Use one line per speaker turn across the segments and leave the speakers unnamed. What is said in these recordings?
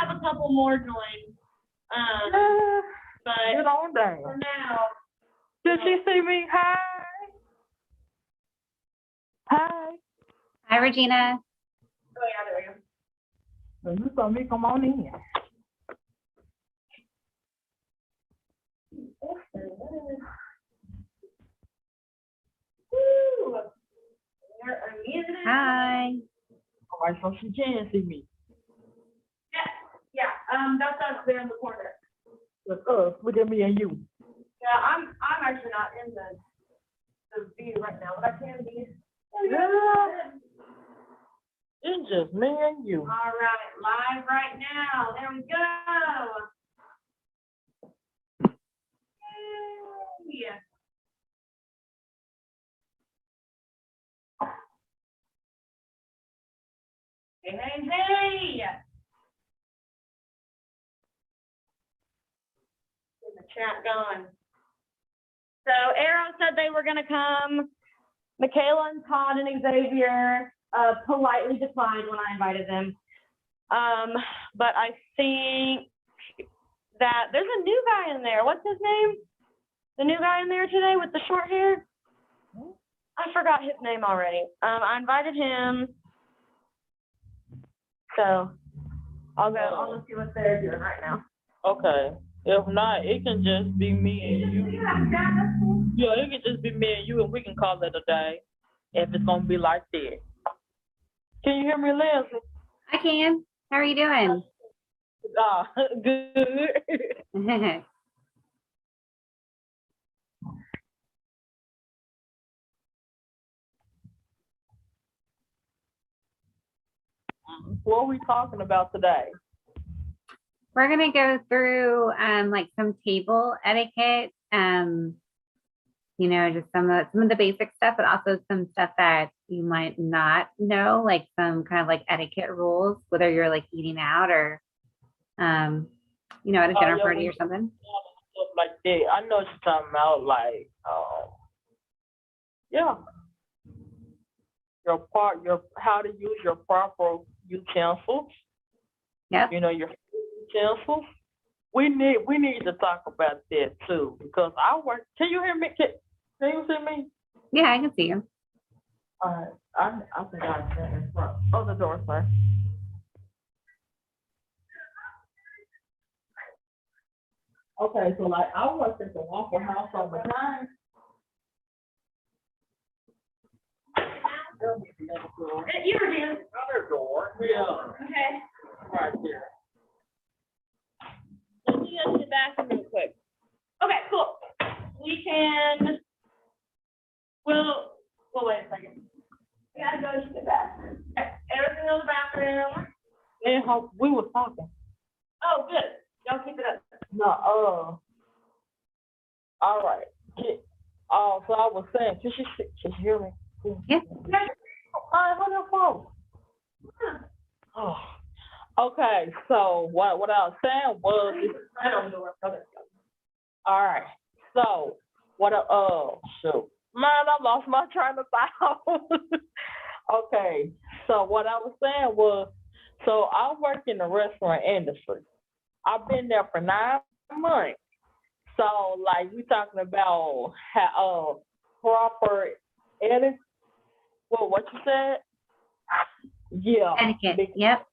have a couple more join. But
Get on down.
for now.
Did she see me? Hi. Hi.
Hi, Regina.
Oh yeah, there we go.
You saw me, come on in.
Woo! We're unmuted.
Hi.
All right, so she can see me.
Yeah, that's us there in the corner.
Look us, look at me and you.
Yeah, I'm actually not in the view right now, but I can be.
Yeah. It's just me and you.
All right, live right now. There we go. Yeah. Hey, hey, hey. Get the chat going. So Arrow said they were gonna come. Michaela and Todd and Xavier politely declined when I invited them. But I think that there's a new guy in there. What's his name? The new guy in there today with the short hair? I forgot his name already. I invited him. So I'll go see what they're doing right now.
Okay. If not, it can just be me and you. Yeah, it can just be me and you, and we can call it a day if it's gonna be like that. Can you hear me, Leslie?
I can. How are you doing?
Good. What are we talking about today?
We're gonna go through like some table etiquette, you know, just some of the basic stuff, but also some stuff that you might not know, like some kind of like etiquette rules, whether you're like eating out or you know, at a dinner party or something.
Stuff like that. I know what you're talking about, like yeah. How to use your proper utensils.
Yep.
You know, your utensils. We need to talk about that too, because I work. Can you hear me? Can you see me?
Yeah, I can see you.
I think I stand in front. Oh, the door, sir. Okay, so like I work at the Waffle House all the time.
You were doing.
Other door. Yeah.
Okay.
Right there. Let me get to the bathroom real quick.
Okay, cool. We can. We'll wait a second. We gotta go to the bathroom. Okay, everything in the bathroom.
And how we were talking.
Oh, good. Y'all keep it up.
No, all right. So I was saying, can she hear me?
Yeah.
All right, hold your phone. Oh. Okay, so what I was saying was,
Right on the door. Okay.
all right. So shoot, man, I lost my train of thought. Okay, so what I was saying was, so I work in the restaurant industry. I've been there for 9 months. So like we talking about how proper etiquette. Well, what you said? Yeah.
Etiquette. Yep.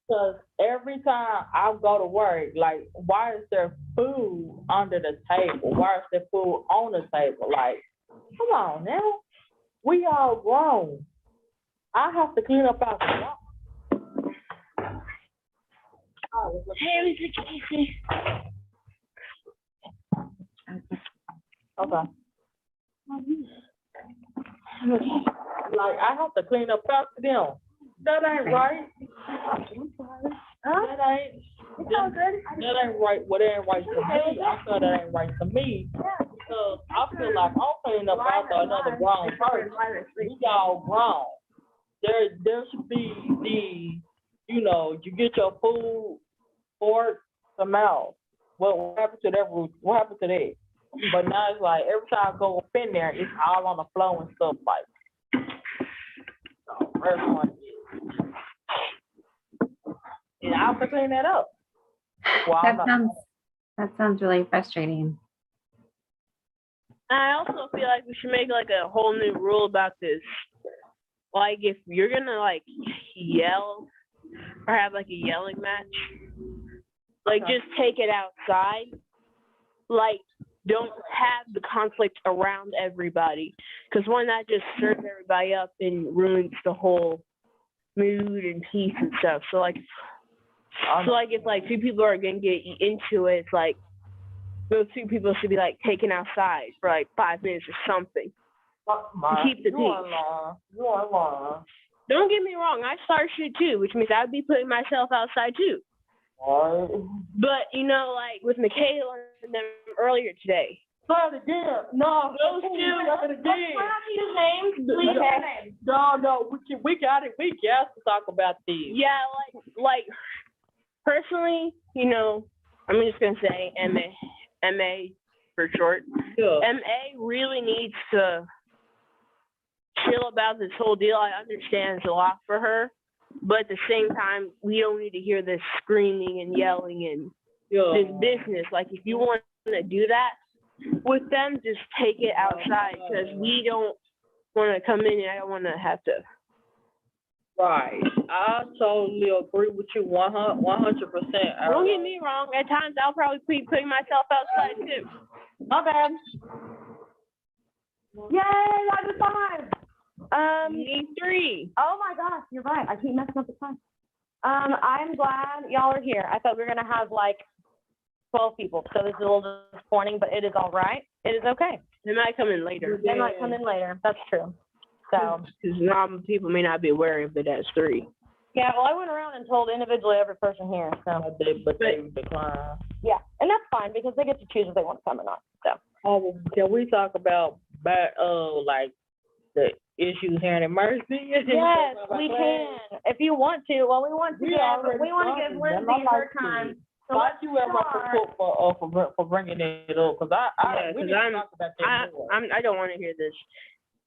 Because every time I go to work, like, why is there food under the table? Why is there food on the table? Like, come on now. We all grown. I have to clean up after y'all.
Hey, Mr. Casey.
Okay. Like, I have to clean up after them. That ain't right. I'm sorry. That ain't right. Well, that ain't right to me. I feel that ain't right to me. Because I feel like I'm cleaning up after another grown person. We all grown. There should be you get your food, fork, some mouth. Well, what happened to that root? What happened to that? But now it's like every time I go up in there, it's all on the floor and stuff like. So everyone, and I have to clean that up. Well,
That sounds really frustrating.
I also feel like we should make like a whole new rule about this. Like if you're gonna like yell or have like a yelling match, like just take it outside. Like don't have the conflict around everybody, because one, that just stirs everybody up and ruins the whole mood and peace and stuff. So like if like two people are gonna get into it, it's like those two people should be like taken outside for like 5 minutes or something. To keep the peace.
You are lying.
Don't get me wrong, I start shit too, which means I'd be putting myself outside too.
What?
But you know, like with Michaela and them earlier today.
Try it again. No,
Those two.
Try it again.
His name, please.
Okay. No, we got it. We got to talk about these.
Yeah, like personally, you know, I'm just gonna say MA for short.
Yeah.
MA really needs to chill about this whole deal. I understand it's a lot for her, but at the same time, we don't need to hear this screaming and yelling and this business. Like, if you want to do that with them, just take it outside, because we don't want to come in and I don't want to have to.
Right. I totally agree with you 100%.
Don't get me wrong. At times, I'll probably be putting myself outside too.
My bad.
Yay, I was 5.
Me 3.
Oh my gosh, you're right. I keep messing up the time. I'm glad y'all are here. I thought we were gonna have like 12 people, so this is a little disappointing, but it is all right. It is okay.
They might come in later.
They might come in later. That's true. So,
Because people may not be aware of it as 3.
yeah, well, I went around and told individually every person here, so.
But they decline.
Yeah, and that's fine, because they get to choose if they want to come or not, so.
Oh, can we talk about like the issues here in Emergency?
Yes, we can, if you want to. Well, we want to
We
give,
already
we want to give
started.
Lindsay
I
her
like
time.
it.
So
Why
let's
you ever
start.
for bringing it up? Because we need to talk about that more.
I don't want to hear this.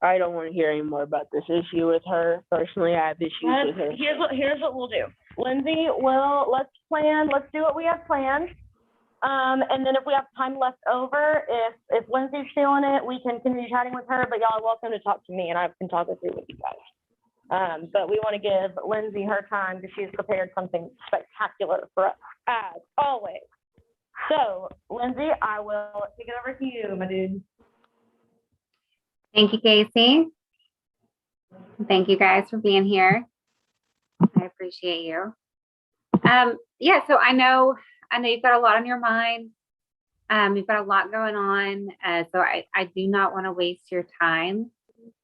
I don't want to hear any more about this issue with her. Personally, I have issues with her.
Here's what we'll do. Lindsay, let's do what we have planned. And then if we have time left over, if Lindsay's feeling it, we can continue chatting with her, but y'all are welcome to talk to me and I can talk it through with you guys. But we want to give Lindsay her time because she's prepared something spectacular for us, as always. So, Lindsay, I will kick it over to you, my dude.
Thank you, Casey. Thank you guys for being here. I appreciate you. Yeah, so I know you've got a lot on your mind. You've got a lot going on. So I do not want to waste your time.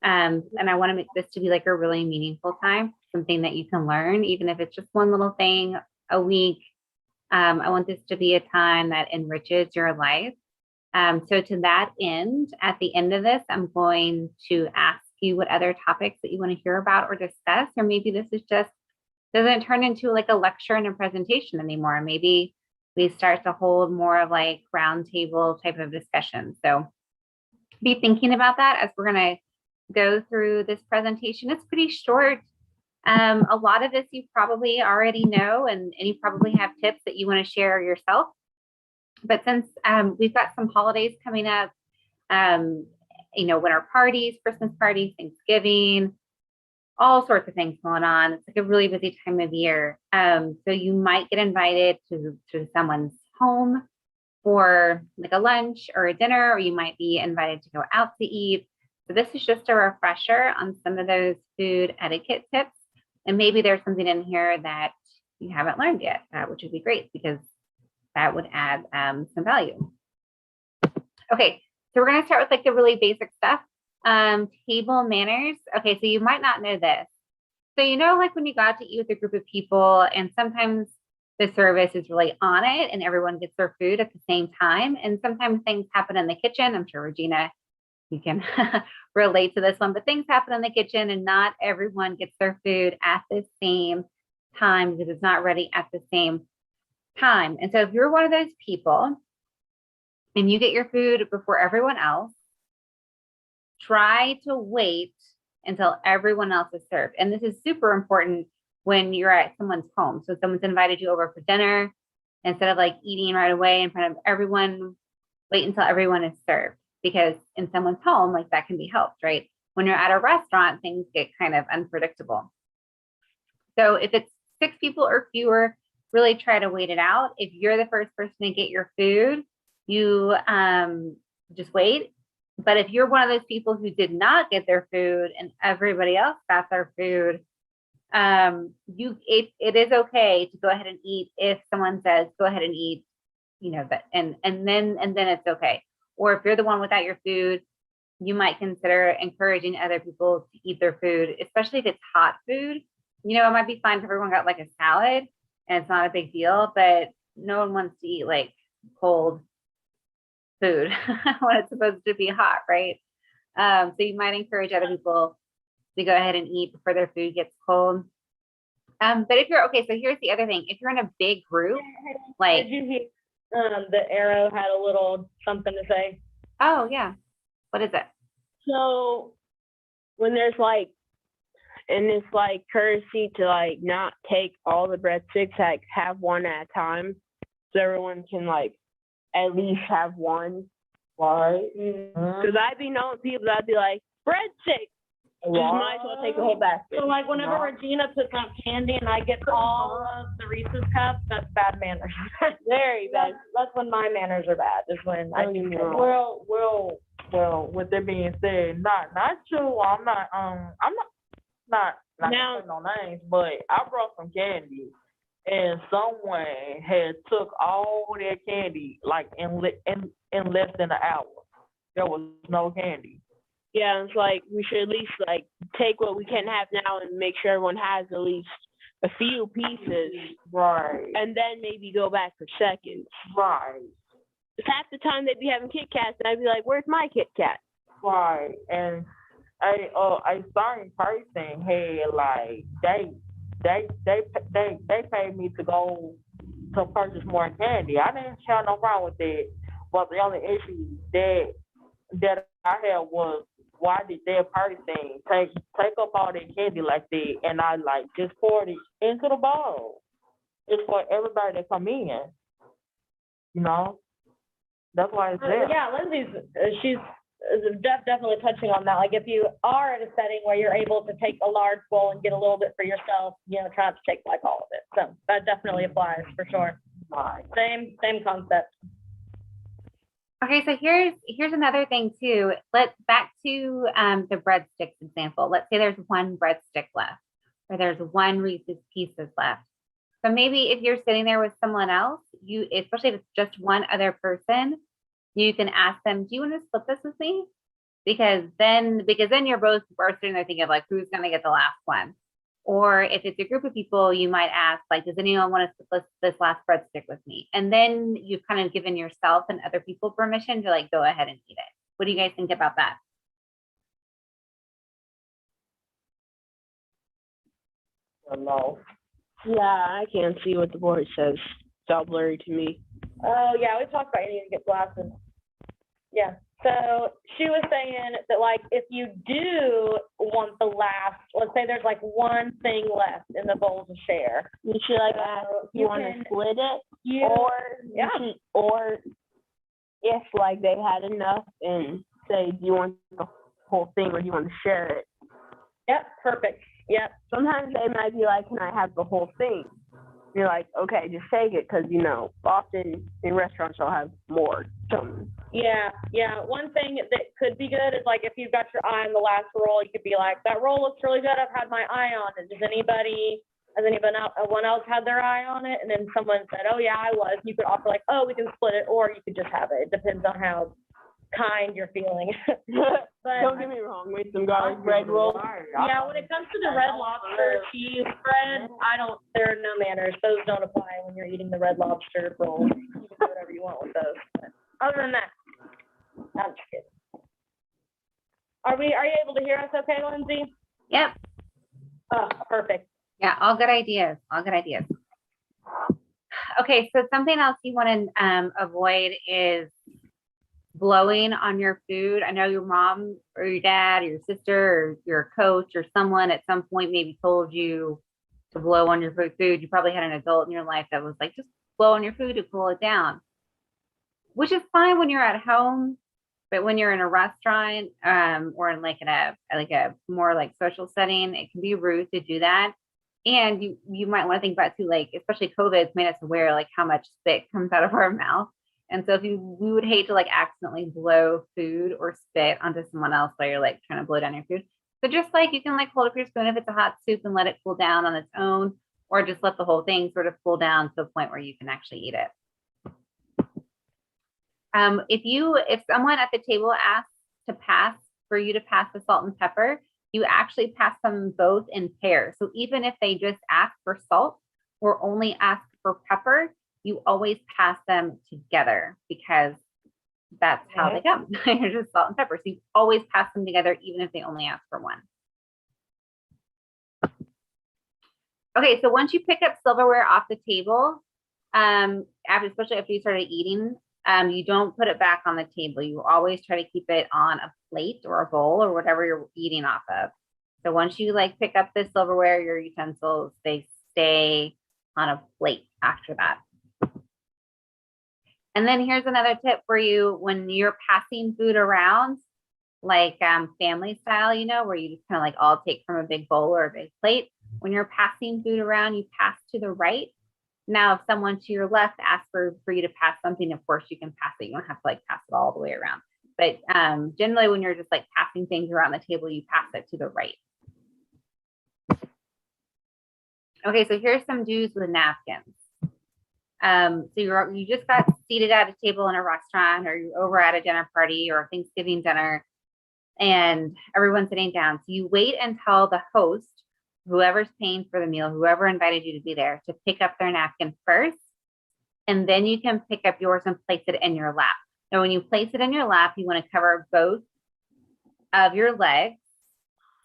And I want to make this to be like a really meaningful time, something that you can learn, even if it's just one little thing a week. I want this to be a time that enriches your life. So to that end, at the end of this, I'm going to ask you what other topics that you want to hear about or discuss, or maybe this is just doesn't turn into like a lecture and a presentation anymore. Maybe we start to hold more of like roundtable type of discussion. So be thinking about that as we're going to go through this presentation. It's pretty short. A lot of this you probably already know, and you probably have tips that you want to share yourself. But since we've got some holidays coming up, winter parties, Christmas parties, Thanksgiving, all sorts of things going on. It's like a really busy time of year. So you might get invited to someone's home for like a lunch or a dinner, or you might be invited to go out to eat. So this is just a refresher on some of those food etiquette tips. And maybe there's something in here that you haven't learned yet, which would be great because that would add some value. Okay, so we're going to start with like the really basic stuff. Table manners. Okay, so you might not know this. So like when you go out to eat with a group of people and sometimes the service is really on it and everyone gets their food at the same time. And sometimes things happen in the kitchen. I'm sure, Regina, you can relate to this one, but things happen in the kitchen and not everyone gets their food at the same time because it's not ready at the same time. And so if you're one of those people and you get your food before everyone else, try to wait until everyone else is served. And this is super important when you're at someone's home. So someone's invited you over for dinner, instead of like eating right away in front of everyone, wait until everyone is served, because in someone's home, like that can be helped, right? When you're at a restaurant, things get kind of unpredictable. So if it's 6 people or fewer, really try to wait it out. If you're the first person to get your food, you just wait. But if you're one of those people who did not get their food and everybody else got their food, it is okay to go ahead and eat if someone says go ahead and eat, you know, that and then it's okay. Or if you're the one without your food, you might consider encouraging other people to eat their food, especially if it's hot food. You know, it might be fine if everyone got like a salad and it's not a big deal, but no one wants to eat like cold food when it's supposed to be hot, right? So you might encourage other people to go ahead and eat before their food gets cold. But if you're okay, so here's the other thing. If you're in a big group, like,
Did you hear the arrow had a little something to say?
oh yeah, what is it?
So when there's like, and it's like courtesy to like not take all the breadsticks, like have one at a time, so everyone can like at least have one.
Right.
Because I'd be knowing people that'd be like breadsticks, just might as well take the whole basket.
So like whenever Regina puts out candy and I get all of the Reese's cups, that's bad manners.
Very bad.
That's when my manners are bad, is when I do that.
Well, with that being said, not true. I'm not
Now-
saying no names, but I brought some candy, and someone had took all their candy like in less than an hour. There was no candy.
Yeah, it's like we should at least like take what we can have now and make sure everyone has at least a few pieces,
Right.
and then maybe go back for seconds.
Right.
Because half the time they'd be having Kit Kats, and I'd be like, "Where's my Kit Kat?"
Right. And a certain person had like they paid me to go to purchase more candy. I didn't have no problem with that, but the only issue that I had was, why did that person take up all that candy like that, and I like just poured it into the bowl? It's for everybody to come in, you know. That's why it's there.
Yeah, Lindsay's, she's definitely touching on that. Like if you are at a setting where you're able to take a large bowl and get a little bit for yourself, you know, try not to take like all of it. So that definitely applies for sure.
Right.
Same concept.
Okay, so here's another thing too. Let's back to the breadsticks example. Let's say there's one breadstick left, or there's one Reese's Pieces left. So maybe if you're sitting there with someone else, especially if it's just one other person, you can ask them, "Do you want to split this with me?" Because then you're both sitting there thinking of like, who's going to get the last one? Or if it's a group of people, you might ask, like, does anyone want to split this last breadstick with me? And then you've kind of given yourself and other people permission to like go ahead and eat it. What do you guys think about that?
No.
Yeah, I can't see what the board says. It's all blurry to me.
Oh, yeah, we talked about you need to get glasses. Yeah, so she was saying that, like, if you do want the last, let's say there's, like, one thing left in the bowl to share.
You should like ask if you want to split it, or if, like, they had enough and say, do you want the whole thing or do you want to share it?
Yep, perfect. Yep.
Sometimes they might be like, can I have the whole thing? You're like, okay, just take it, because, you know, often in restaurants they'll have more.
Yeah. One thing that could be good is, like, if you've got your eye on the last roll, you could be like, that roll looks really good. I've had my eye on it. Has anyone else had their eye on it? And then someone said, oh, yeah, I was. You could offer, like, oh, we can split it, or you could just have it. It depends on how kind you're feeling. But
Don't get me wrong, with some garlic bread rolls.
yeah, when it comes to the Red Lobster cheese bread, there are no manners. Those don't apply when you're eating the Red Lobster roll. You can do whatever you want with those. But other than that, I'm just kidding. Are you able to hear us okay, Lindsay?
Yep.
Oh, perfect.
Yeah, all good ideas. Okay, so something else you want to avoid is blowing on your food. I know your mom or your dad or your sister or your coach or someone at some point maybe told you to blow on your food. You probably had an adult in your life that was like, just blow on your food to cool it down, which is fine when you're at home. But when you're in a restaurant, or in like a more like social setting, it can be rude to do that. And you might want to think about too, like, especially COVID's made us aware like how much spit comes out of our mouth. And so we would hate to like accidentally blow food or spit onto someone else while you're like trying to blow down your food. So just like you can like hold up your spoon if it's a hot soup and let it cool down on its own, or just let the whole thing sort of cool down to a point where you can actually eat it. If someone at the table asks for you to pass the salt and pepper, you actually pass them both in pairs. So even if they just ask for salt or only ask for pepper, you always pass them together because that's how they come. They're just salt and pepper. So you always pass them together, even if they only ask for one. Okay, so once you pick up silverware off the table, especially after you started eating, you don't put it back on the table. You always try to keep it on a plate or a bowl or whatever you're eating off of. So once you like pick up the silverware, your utensils, they stay on a plate after that. And then here's another tip for you when you're passing food around, like family style, you know, where you just kind of like all take from a big bowl or a big plate. When you're passing food around, you pass to the right. Now, if someone to your left asks for you to pass something, of course you can pass it. You don't have to like pass it all the way around. But generally, when you're just like passing things around the table, you pass it to the right. Okay, so here's some do's with napkins. So you just got seated at a table in a restaurant, or you're over at a dinner party or Thanksgiving dinner, and everyone's sitting down. So you wait until the host, whoever's paying for the meal, whoever invited you to be there, to pick up their napkin first, and then you can pick up yours and place it in your lap. Now, when you place it in your lap, you want to cover both of your legs,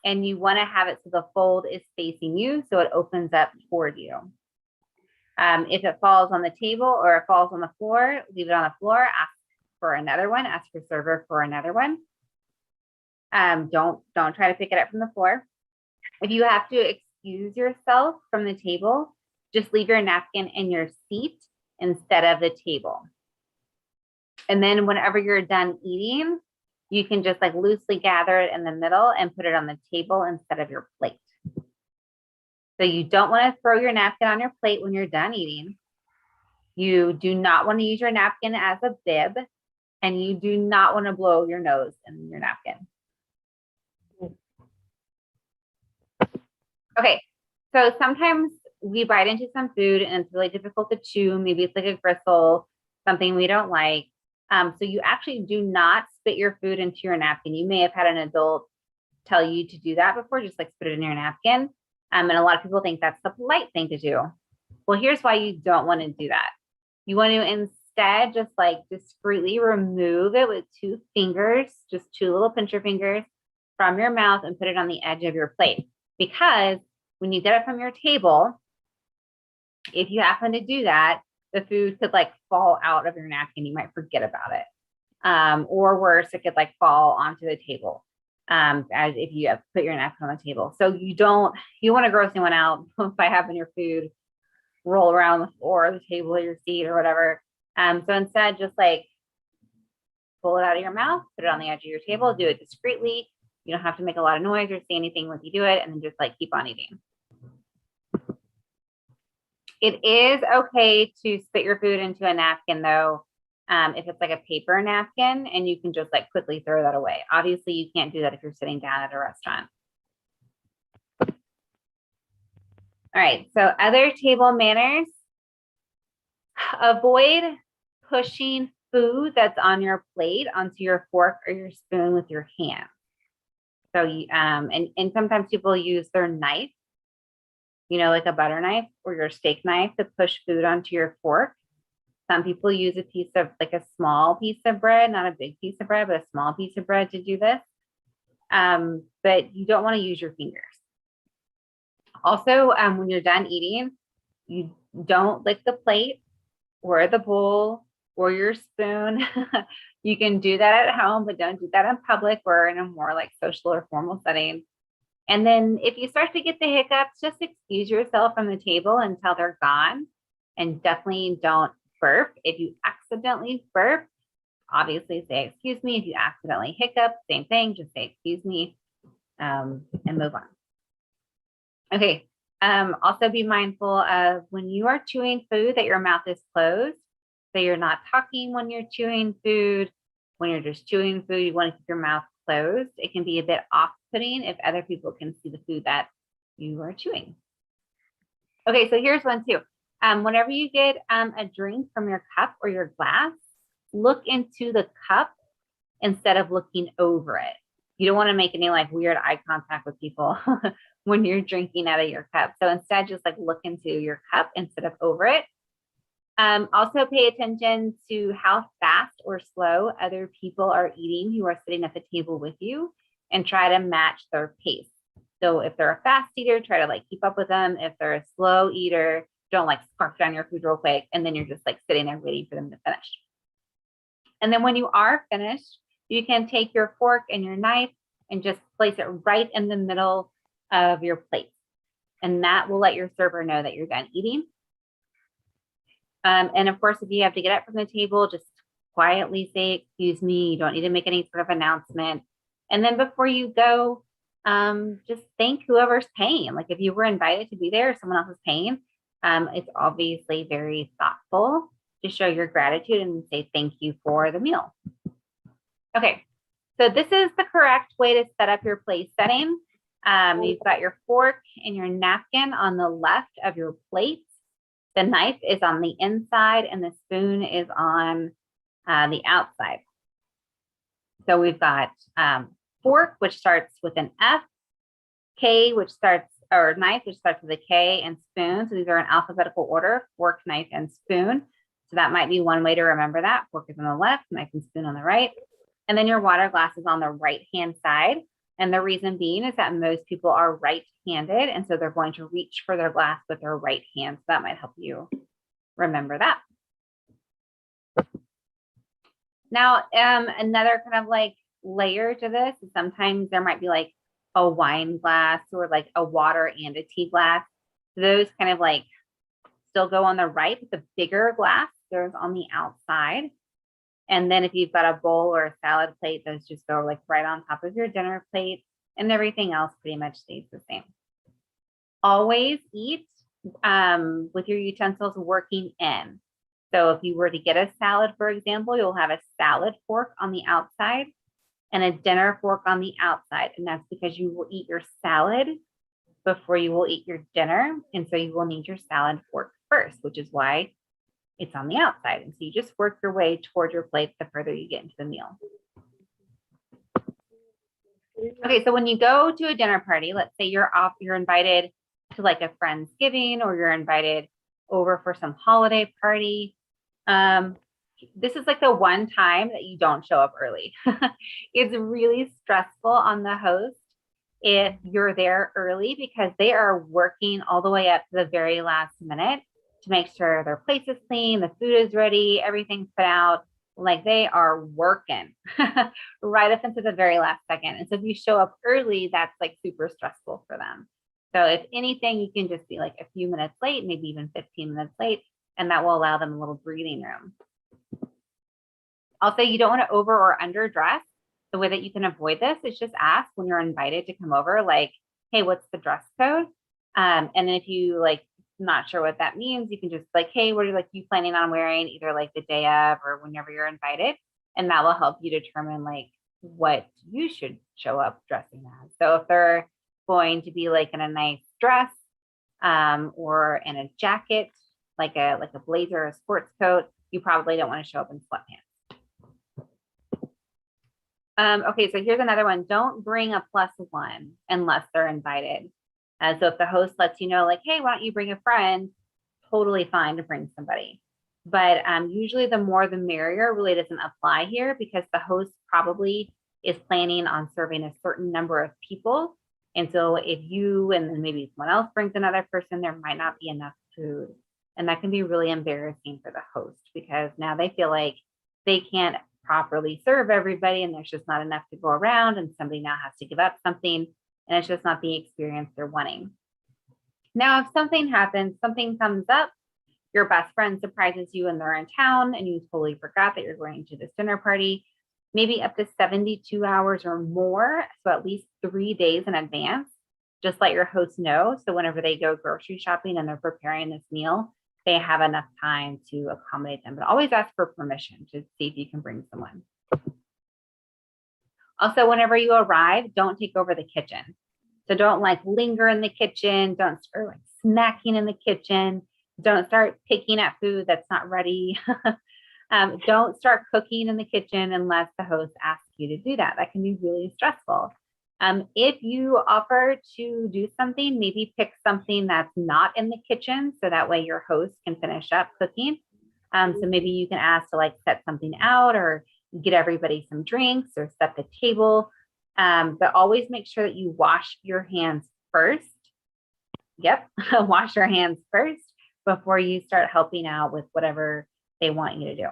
and you want to have it so the fold is facing you, so it opens up toward you. If it falls on the table or it falls on the floor, leave it on the floor, ask for another one, ask your server for another one. Don't try to pick it up from the floor. If you have to excuse yourself from the table, just leave your napkin in your seat instead of the table. And then whenever you're done eating, you can just like loosely gather it in the middle and put it on the table instead of your plate. So you don't want to throw your napkin on your plate when you're done eating. You do not want to use your napkin as a bib, and you do not want to blow your nose in your napkin. Okay, so sometimes we bite into some food and it's really difficult to chew. Maybe it's like a gristle, something we don't like. So you actually do not spit your food into your napkin. You may have had an adult tell you to do that before, just like spit it in your napkin. And a lot of people think that's the polite thing to do. Well, here's why you don't want to do that. You want to instead just like discreetly remove it with 2 fingers, just 2 little pincher fingers from your mouth and put it on the edge of your plate. Because when you get it from your table, if you happen to do that, the food could like fall out of your napkin. You might forget about it. Or worse, it could like fall onto the table. As if you have put your napkin on the table. So you want to gross anyone out by having your food roll around the floor or the table or your seat or whatever. So instead, just like pull it out of your mouth, put it on the edge of your table, do it discreetly. You don't have to make a lot of noise or say anything when you do it, and then just like keep on eating. It is okay to spit your food into a napkin though, if it's like a paper napkin, and you can just like quickly throw that away. Obviously, you can't do that if you're sitting down at a restaurant. All right, so other table manners. Avoid pushing food that's on your plate onto your fork or your spoon with your hand. So, and sometimes people use their knife, you know, like a butter knife or your steak knife to push food onto your fork. Some people use a piece of like a small piece of bread, not a big piece of bread, but a small piece of bread to do this. But you don't want to use your fingers. Also, when you're done eating, you don't lick the plate or the bowl or your spoon. You can do that at home, but don't do that in public or in a more like social or formal setting. And then if you start to get the hiccups, just excuse yourself from the table until they're gone. And definitely don't burp. If you accidentally burp, obviously say, excuse me. If you accidentally hiccup, same thing, just say, excuse me, and move on. Okay. Also be mindful of when you are chewing food that your mouth is closed. So you're not talking when you're chewing food. When you're just chewing food, you want to keep your mouth closed. It can be a bit off-putting if other people can see the food that you are chewing. Okay, so here's one too. Whenever you get a drink from your cup or your glass, look into the cup instead of looking over it. You don't want to make any like weird eye contact with people when you're drinking out of your cup. So instead, just like look into your cup instead of over it. Also pay attention to how fast or slow other people are eating who are sitting at the table with you and try to match their pace. So if they're a fast eater, try to like keep up with them. If they're a slow eater, don't like scarf down your food real quick. And then you're just like sitting there waiting for them to finish. And then when you are finished, you can take your fork and your knife and just place it right in the middle of your plate. And that will let your server know that you're done eating. And of course, if you have to get up from the table, just quietly say, excuse me. You don't need to make any sort of announcement. And then before you go, just thank whoever's paying. Like if you were invited to be there, someone else is paying. It's obviously very thoughtful to show your gratitude and say thank you for the meal. Okay, so this is the correct way to set up your place setting. You've got your fork and your napkin on the left of your plate. The knife is on the inside and the spoon is on the outside. So we've got fork, which starts with an F, K, which starts, or knife, which starts with a K, and spoon. So these are in alphabetical order, fork, knife, and spoon. So that might be one way to remember that. Fork is on the left, knife and spoon on the right. And then your water glass is on the right-hand side. And the reason being is that most people are right-handed. And so they're going to reach for their glass with their right hand. So that might help you remember that. Now, another kind of like layer to this is sometimes there might be like a wine glass or like a water and a tea glass. Those kind of like still go on the right, but the bigger glass goes on the outside. And then if you've got a bowl or a salad plate, those just go like right on top of your dinner plate, and everything else pretty much stays the same. Always eat with your utensils working in. So if you were to get a salad, for example, you'll have a salad fork on the outside and a dinner fork on the outside. And that's because you will eat your salad before you will eat your dinner. And so you will need your salad fork first, which is why it's on the outside. And so you just work your way toward your plate the further you get into the meal. Okay, so when you go to a dinner party, let's say you're invited to like a Friendsgiving or you're invited over for some holiday party. This is like the one time that you don't show up early. It's really stressful on the host if you're there early because they are working all the way up to the very last minute to make sure their place is clean, the food is ready, everything's put out. Like they are working right up into the very last second. And so if you show up early, that's like super stressful for them. So if anything, you can just be like a few minutes late, maybe even 15 minutes late, and that will allow them a little breathing room. Also, you don't want to over or underdress. The way that you can avoid this is just ask when you're invited to come over, like, hey, what's the dress code? And then if you like, not sure what that means, you can just like, hey, what are like you planning on wearing either like the day of or whenever you're invited? And that will help you determine like what you should show up dressing as. So if they're going to be like in a nice dress or in a jacket, like a blazer or a sports coat, you probably don't want to show up in sweatpants. Okay, so here's another one. Don't bring a +1 unless they're invited. So if the host lets you know, like, hey, why don't you bring a friend? Totally fine to bring somebody. But usually the more the merrier really doesn't apply here because the host probably is planning on serving a certain number of people. And so if you and then maybe someone else brings another person, there might not be enough food. And that can be really embarrassing for the host because now they feel like they can't properly serve everybody and there's just not enough to go around and somebody now has to give up something. and it's just not the experience they're wanting. Now, if something happens, something comes up, your best friend surprises you and they're in town and you totally forgot that you're going to this dinner party, maybe up to 72 hours or more, so at least 3 days in advance, just let your host know. So whenever they go grocery shopping and they're preparing this meal, they have enough time to accommodate them. But always ask for permission to see if you can bring someone. Also, whenever you arrive, don't take over the kitchen. So don't like linger in the kitchen. Don't start like snacking in the kitchen. Don't start picking at food that's not ready. Don't start cooking in the kitchen unless the host asks you to do that. That can be really stressful. If you offer to do something, maybe pick something that's not in the kitchen so that way your host can finish up cooking. So maybe you can ask to like set something out or get everybody some drinks or set the table. But always make sure that you wash your hands first. Yep, wash your hands first before you start helping out with whatever they want you to do.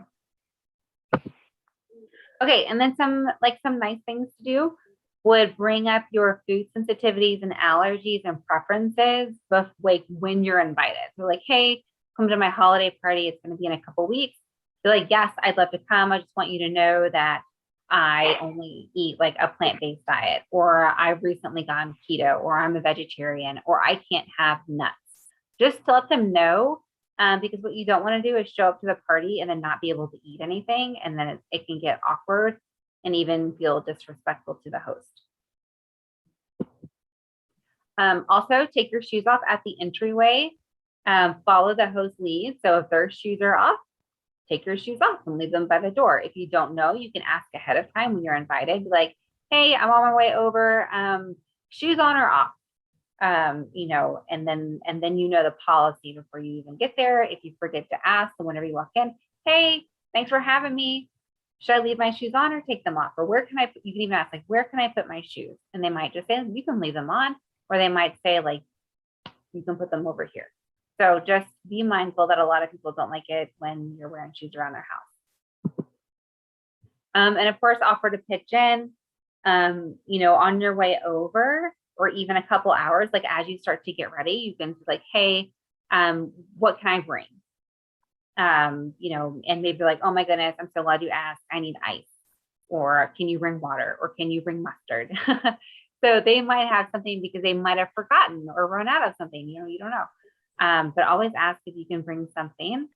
Okay, and then some nice things to do would bring up your food sensitivities and allergies and preferences, but like when you're invited. So like, hey, come to my holiday party. It's going to be in a couple weeks. They're like, yes, I'd love to come. I just want you to know that I only eat like a plant-based diet, or I've recently gone keto, or I'm a vegetarian, or I can't have nuts. Just to let them know, because what you don't want to do is show up to the party and then not be able to eat anything, and then it can get awkward and even feel disrespectful to the host. Also, take your shoes off at the entryway. Follow the host lead. So if their shoes are off, take your shoes off and leave them by the door. If you don't know, you can ask ahead of time when you're invited. Be like, hey, I'm on my way over. Shoes on or off? You know, and then you know the policy before you even get there. If you forget to ask, and whenever you walk in, hey, thanks for having me. Should I leave my shoes on or take them off? Or where can I put, you can even ask like, where can I put my shoes? And they might just say, you can leave them on, or they might say like, you can put them over here. So just be mindful that a lot of people don't like it when you're wearing shoes around their house. And of course, offer to pitch in, you know, on your way over, or even a couple hours, like as you start to get ready, you can be like, hey, what can I bring? You know, and maybe like, oh my goodness, I'm so glad you asked. I need ice, or can you bring water, or can you bring mustard? So they might have something because they might have forgotten or run out of something, you know, you don't know. But always ask if you can bring something,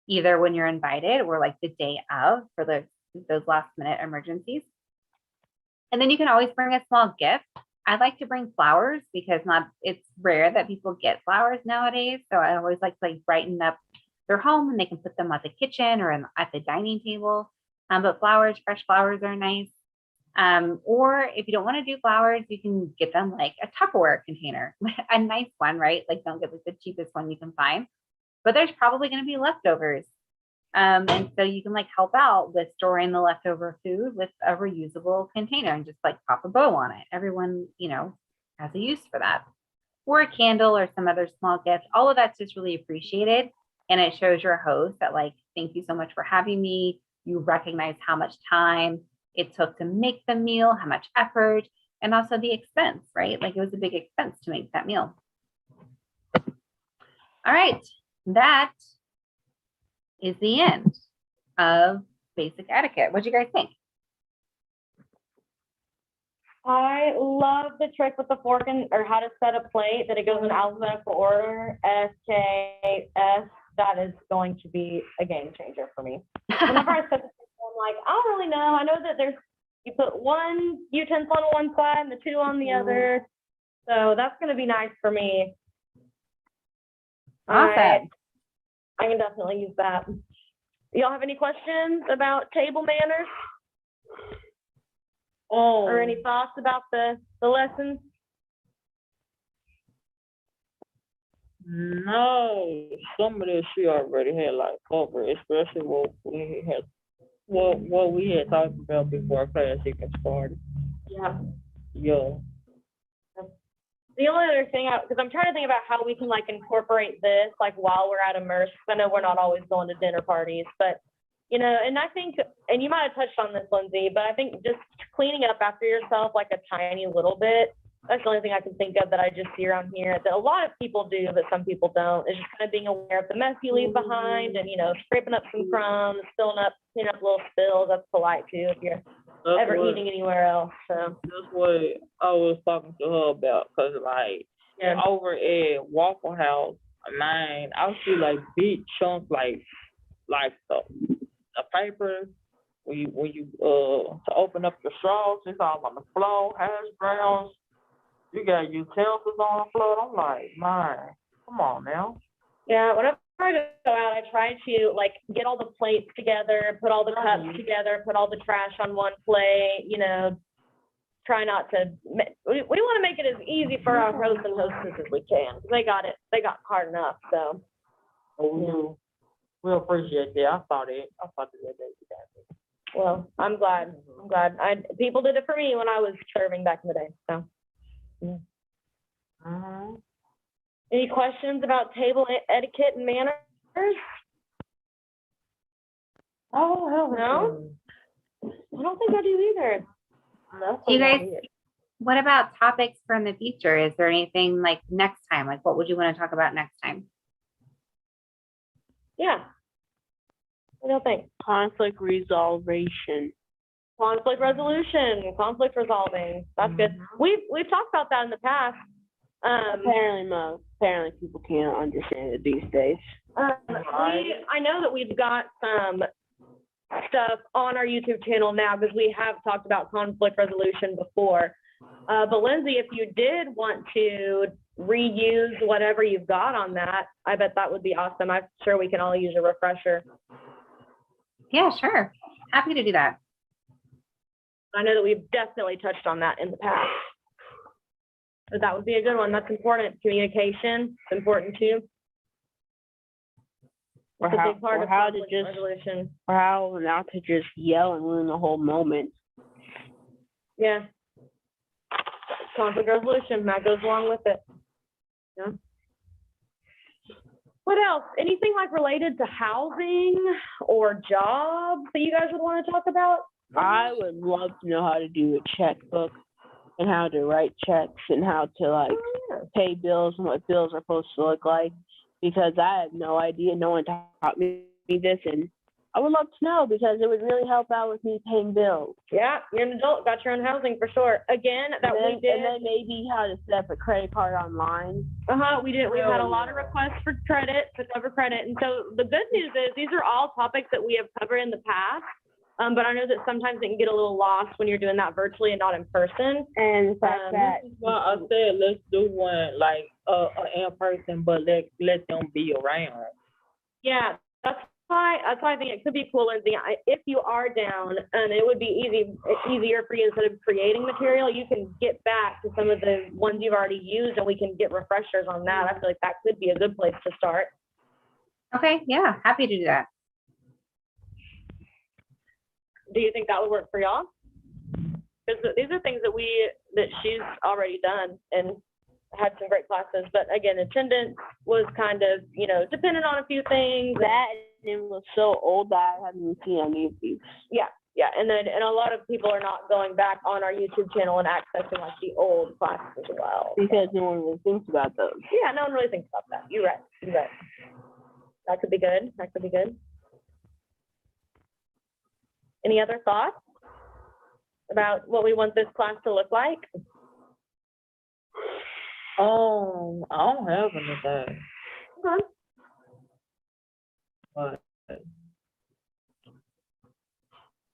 either when you're invited or like the day of for those last minute emergencies. And then you can always bring a small gift. I like to bring flowers because it's rare that people get flowers nowadays. So I always like to like brighten up their home, and they can put them at the kitchen or at the dining table. But flowers, fresh flowers are nice. Or if you don't want to do flowers, you can get them like a Tupperware container, a nice one, right? Like don't get like the cheapest one you can find, but there's probably going to be leftovers. And so you can like help out with storing the leftover food with a reusable container and just like pop a bow on it. Everyone, you know, has a use for that. Or a candle or some other small gift. All of that's just really appreciated. And it shows your host that like, thank you so much for having me. You recognize how much time it took to make the meal, how much effort, and also the expense, right? Like it was a big expense to make that meal. All right, that is the end of basic etiquette. What do you guys think?
I love the trick with the fork or how to set a plate, that it goes in alphabetical order, SKS. That is going to be a game changer for me. Whenever I set the table, I'm like, I don't really know. I know that you put one utensil on one side and the two on the other. So that's going to be nice for me.
Awesome.
I can definitely use that. Y'all have any questions about table manners? Or any thoughts about the lessons?
No, some of this she already had like covered, especially what we had talked about before class even started.
Yeah.
Yeah.
The only other thing, because I'm trying to think about how we can like incorporate this like while we're at Immerse. I know we're not always going to dinner parties, but you know, and I think, and you might have touched on this, Lindsay, but I think just cleaning up after yourself like a tiny little bit That's the only thing I can think of that I just see around here that a lot of people do, but some people don't. It's just kind of being aware of the mess you leave behind and, scraping up some crumbs, cleaning up little spills. That's polite too if you're ever eating anywhere else. So
That's what I was talking to her about, cause like over at Waffle House, man, I see like big chunks like the paper when you to open up the straws, it's all on the floor, hash browns. You got utensils on the floor. I'm like, man, come on now.
yeah, whenever I go out, I try to get all the plates together, put all the cups together, put all the trash on one plate. Try not to. We want to make it as easy for our hosts and hostesses as we can. They got hard enough. So.
We appreciate that. I thought it
Well, I'm glad. People did it for me when I was serving back in the day. So. Any questions about table etiquette and manners?
Oh, hell
no. I don't think I do either.
Do you guys, what about topics from the future? Is there anything like next time? Like what would you want to talk about next time?
Yeah. What do you think?
Conflict resolution.
Conflict resolution, conflict resolving. That's good. We've talked about that in the past.
Apparently people can't understand it these days.
I know that we've got some stuff on our YouTube channel now because we have talked about conflict resolution before. But Lindsay, if you did want to reuse whatever you've got on that, I bet that would be awesome. I'm sure we can all use a refresher.
Yeah, sure. Happy to do that.
I know that we've definitely touched on that in the past. But that would be a good one. That's important. Communication is important too.
Or
It's a
how,
big part
or
of
how to
conflict
just,
resolution.
or how not to just yell and ruin the whole moment.
Yeah. Conflict resolution, that goes along with it. Yeah. What else? Anything like related to housing or jobs that you guys would want to talk about?
I would love to know how to do a checkbook and how to write checks and how to pay bills and what bills are supposed to look like, because I have no idea. No one taught me this, and I would love to know because it would really help out with me paying bills.
Yeah, you're an adult, got your own housing for sure. Again, we did.
And then maybe how to set up a credit card online.
We did. We've had a lot of requests for credit, to cover credit. And so the good news is these are all topics that we have covered in the past. But I know that sometimes it can get a little lost when you're doing that virtually and not in person.
And the fact that
well, I said let's do one like in person, but let them be around.
Yeah, that's why I think it could be cool, Lindsay. If you are down, and it would be easier for you instead of creating material, you can get back to some of the ones you've already used, and we can get refreshers on that. I feel like that could be a good place to start.
Okay, yeah, happy to do that.
Do you think that would work for y'all? Because these are things that she's already done and had some great classes. But again, attendance was kind of, dependent on a few things.
That it was so old that I haven't seen on YouTube.
Yeah, and a lot of people are not going back on our YouTube channel and accessing like the old classes as well.
Because no one really thinks about those.
Yeah, no one really thinks about that. You're right. That could be good. Any other thoughts about what we want this class to look like?
I don't have anything.
Okay.
But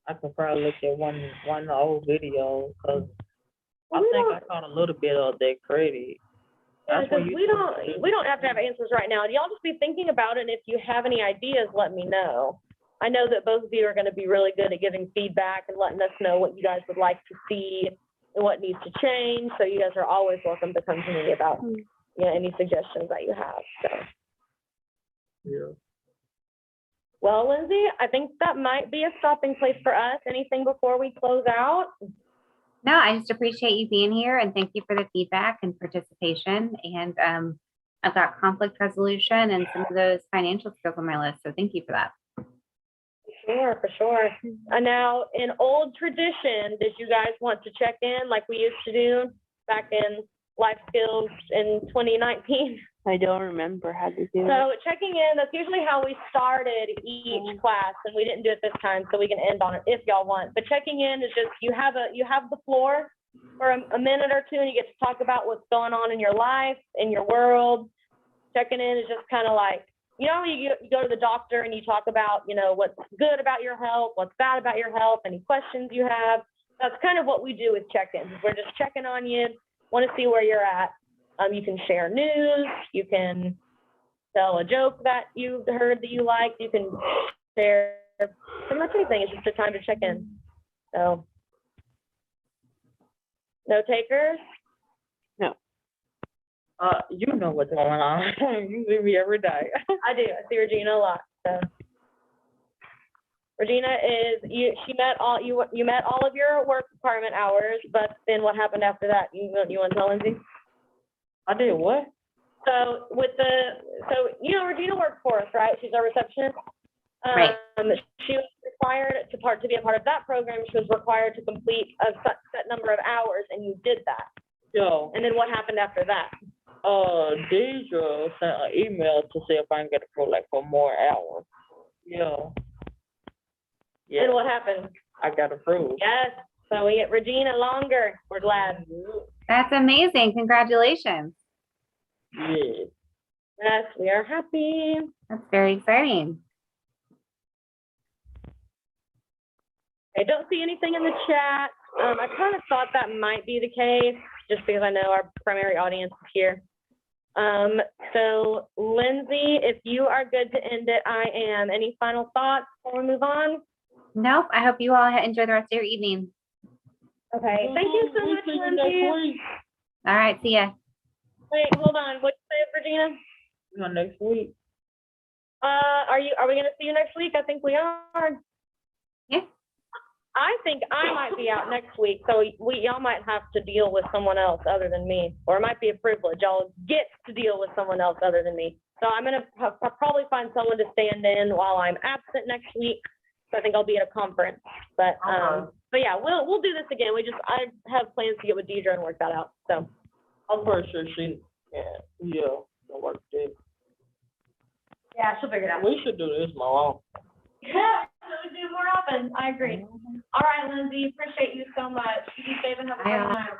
I could probably look at one of the old videos because I think I caught a little bit of that credit.
Yeah, because we don't have to have answers right now. Y'all just be thinking about it, and if you have any ideas, let me know. I know that both of you are going to be really good at giving feedback and letting us know what you guys would like to see and what needs to change. So you guys are always welcome to come to me about any suggestions that you have. So.
Yeah.
Well, Lindsay, I think that might be a stopping place for us. Anything before we close out?
No, I just appreciate you being here and thank you for the feedback and participation. And I've got conflict resolution and some of those financial skills on my list. So thank you for that.
For sure. And now, in old tradition, did you guys want to check in like we used to do back in life skills in 2019.
I don't remember how to do it.
So checking in, that's usually how we started each class, and we didn't do it this time, so we can end on it if y'all want. But checking in is just, you have the floor for a minute or two, and you get to talk about what's going on in your life, in your world. Checking in is just kind of like, you go to the doctor and you talk about, what's good about your health, what's bad about your health, any questions you have. That's kind of what we do with check-ins. We're just checking on you, want to see where you're at. You can share news, you can tell a joke that you heard that you liked, you can share pretty much anything. It's just a time to check in. So, no takers?
No.
You know what's going on. You see me every day.
I do. I see Regina a lot. So, Regina you met all of your work requirement hours, but then what happened after that? You want to tell Lindsay?
I did what?
So Regina worked for us, right? She's our receptionist.
Right.
She was required to be a part of that program. She was required to complete a set number of hours, and you did that.
Yo,
And then what happened after that?
Deidre sent an email to see if I can get it for more hours. Yeah.
And what happened?
I got approved.
Yes. So we get Regina longer. We're glad.
That's amazing. Congratulations.
Yeah.
Yes, we are happy.
That's very exciting.
I don't see anything in the chat. I kind of thought that might be the case, just because I know our primary audience is here. So Lindsay, if you are good to end it, I am. Any final thoughts before we move on?
Nope. I hope you all enjoy the rest of your evening.
Okay, thank you so much, Lindsay.
All right. See ya.
Wait, hold on. What'd you say, Regina?
Next week.
Are we gonna see you next week? I think we are.
Yeah.
I think I might be out next week, so y'all might have to deal with someone else other than me, or it might be a privilege. Y'all get to deal with someone else other than me. So I'm gonna probably find someone to stand in while I'm absent next week. So I think I'll be at a conference, but yeah, we'll do this again. I have plans to get with Deidre and work that out. So
I'm pretty sure the work too.
yeah, she'll figure it out.
We should do this more.
Yeah, we do more often. I agree. All right, Lindsay, appreciate you so much. You be safe and have a great night.